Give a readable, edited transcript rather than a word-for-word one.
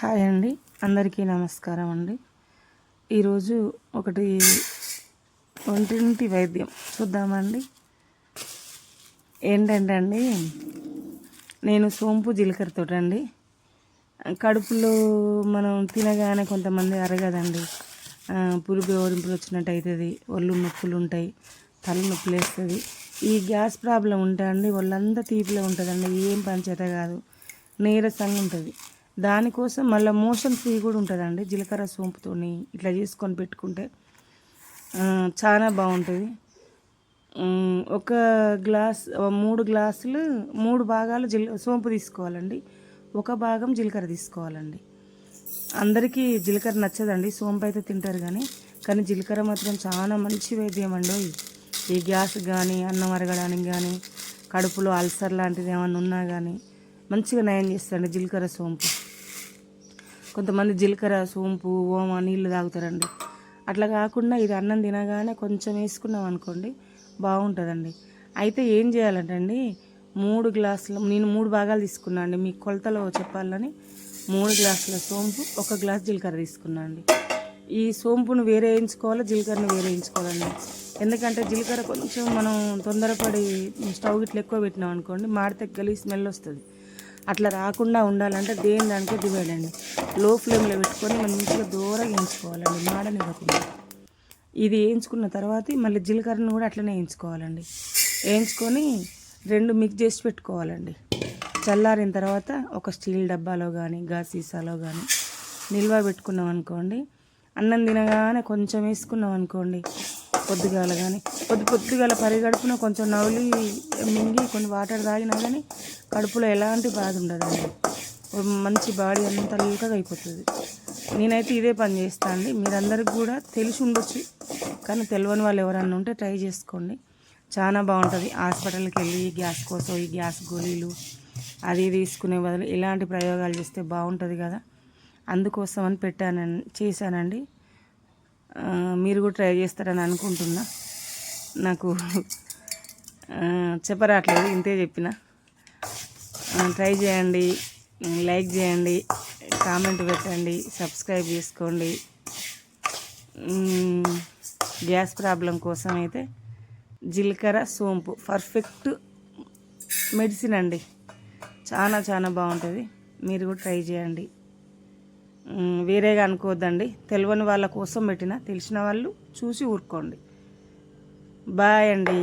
Hi అండి, అందరికీ నమస్కారం అండి. ఈరోజు ఒకటి ఒంటింటి వైద్యం చూద్దామండి. ఏంటంటే అండి, నేను సోంపు జీలకర్రతో అండి కడుపులో మనం తినగానే కొంతమంది అరగదండి, పురుగు ఓరింపులు వచ్చినట్టు అవుతుంది, ఒళ్ళు నొప్పులు ఉంటాయి, తలనొప్పులు వేస్తుంది. ఈ గ్యాస్ ప్రాబ్లం ఉంటే అండి ఒళ్ళంతా తీపిలో ఉంటుందండి, ఏం పంచేత కాదు, నీరసంగా ఉంటుంది. దానికోసం మళ్ళీ మోషన్ ఫ్రీ కూడా ఉంటుందండి. జీలకర్ర సోంపుతోని ఇట్లా చేసుకొని పెట్టుకుంటే చాలా బాగుంటుంది. ఒక గ్లాస్ 3 గ్లాసులు 3 భాగాలు సోంపు తీసుకోవాలండి, ఒక భాగం జీలకర్ర తీసుకోవాలండి. అందరికీ జీలకర్ర నచ్చదండి, సోంపు అయితే తింటారు కానీ జీలకర్ర మాత్రం చాలా మంచి వైద్యం అండి. ఈ గ్యాస్ కానీ, అన్నం అరగడానికి కానీ, కడుపులో అల్సర్ లాంటిది ఏమైనా ఉన్నా కానీ మంచిగా నయం చేస్తుంది జీలకర్ర సోంపు. కొంతమంది జీలకర్ర సోంపు ఓమ నీళ్ళు తాగుతారండి. అట్లా కాకుండా ఇది అన్నం తినగానే కొంచెం వేసుకున్నాం అనుకోండి బాగుంటుందండి. అయితే ఏం చేయాలంటే అండి, 3 గ్లాసులు, నేను 3 భాగాలు తీసుకున్నా అండి, మీ కొలతలో చెప్పాలని 3 గ్లాసుల సోంపు, 1 గ్లాస్ జీలకర్ర తీసుకున్నా అండి. ఈ సోంపును వేరే వేయించుకోవాలి, జీలకర్రను వేరే వేయించుకోవాలండి. ఎందుకంటే జీలకర్ర కొంచెం మనం తొందరపడి స్టవ్ ఇట్లా ఎక్కువ పెట్టినాం అనుకోండి, మాడితే గలీజ్ స్మెల్ వస్తుంది. అట్లా రాకుండా ఉండాలంటే దానికే డివైడ్ అండి. లో ఫ్లేమ్లో పెట్టుకొని మంచిగా దూరంగా వేయించుకోవాలండి, మాడనివ్వకుండా. ఇది వేయించుకున్న తర్వాత మళ్ళీ జీలకర్రను కూడా అట్లనే వేయించుకోవాలండి. వేయించుకొని 2 మిక్స్ చేసి పెట్టుకోవాలండి. చల్లారిన తర్వాత ఒక స్టీల్ డబ్బాలో కానీ గాజు సీసాలో కానీ నిల్వ పెట్టుకున్నాం అనుకోండి, అన్నం తినగానే కొంచెం వేసుకున్నాం అనుకోండి, పొద్దుగాల కానీ పొద్దుగాల పరిగడుపున కొంచెం నవ్వులి మింగి కొన్ని వాటర్ తాగినా కానీ కడుపులో ఎలాంటి బాధ ఉండదండి, మంచి బాడీ అంతా లీకగా అయిపోతుంది. నేనైతే ఇదే పని చేస్తాను అండి. మీరందరికి కూడా తెలిసి ఉండొచ్చు, కానీ తెలియని వాళ్ళు ఎవరన్నా ఉంటే ట్రై చేసుకోండి, చాలా బాగుంటుంది. హాస్పిటల్కి వెళ్ళి గ్యాస్ కోసం ఈ గ్యాస్ గోళీలు అది తీసుకునే బదులు ఇలాంటి ప్రయోగాలు చేస్తే బాగుంటుంది కదా, అందుకోసం అని చేశానండి. మీరు కూడా ట్రై చేస్తారని అనుకుంటున్నా. నాకు చెప్పరాట్లేదు, ఇంతే చెప్పిన. ట్రై చేయండి, లైక్ చేయండి, కామెంట్ పెట్టండి, సబ్స్క్రైబ్ చేసుకోండి. గ్యాస్ ప్రాబ్లం కోసం అయితే జీలకర్ర సోంపు పర్ఫెక్ట్ మెడిసిన్ అండి, చాలా చాలా బాగుంటుంది. మీరు కూడా ట్రై చేయండి, వేరేగా అనుకోవద్దండి. తెలియని వాళ్ళ కోసం పెట్టిన, తెలిసిన వాళ్ళు చూసి ఊరుకోండి. బాయ్ అండి.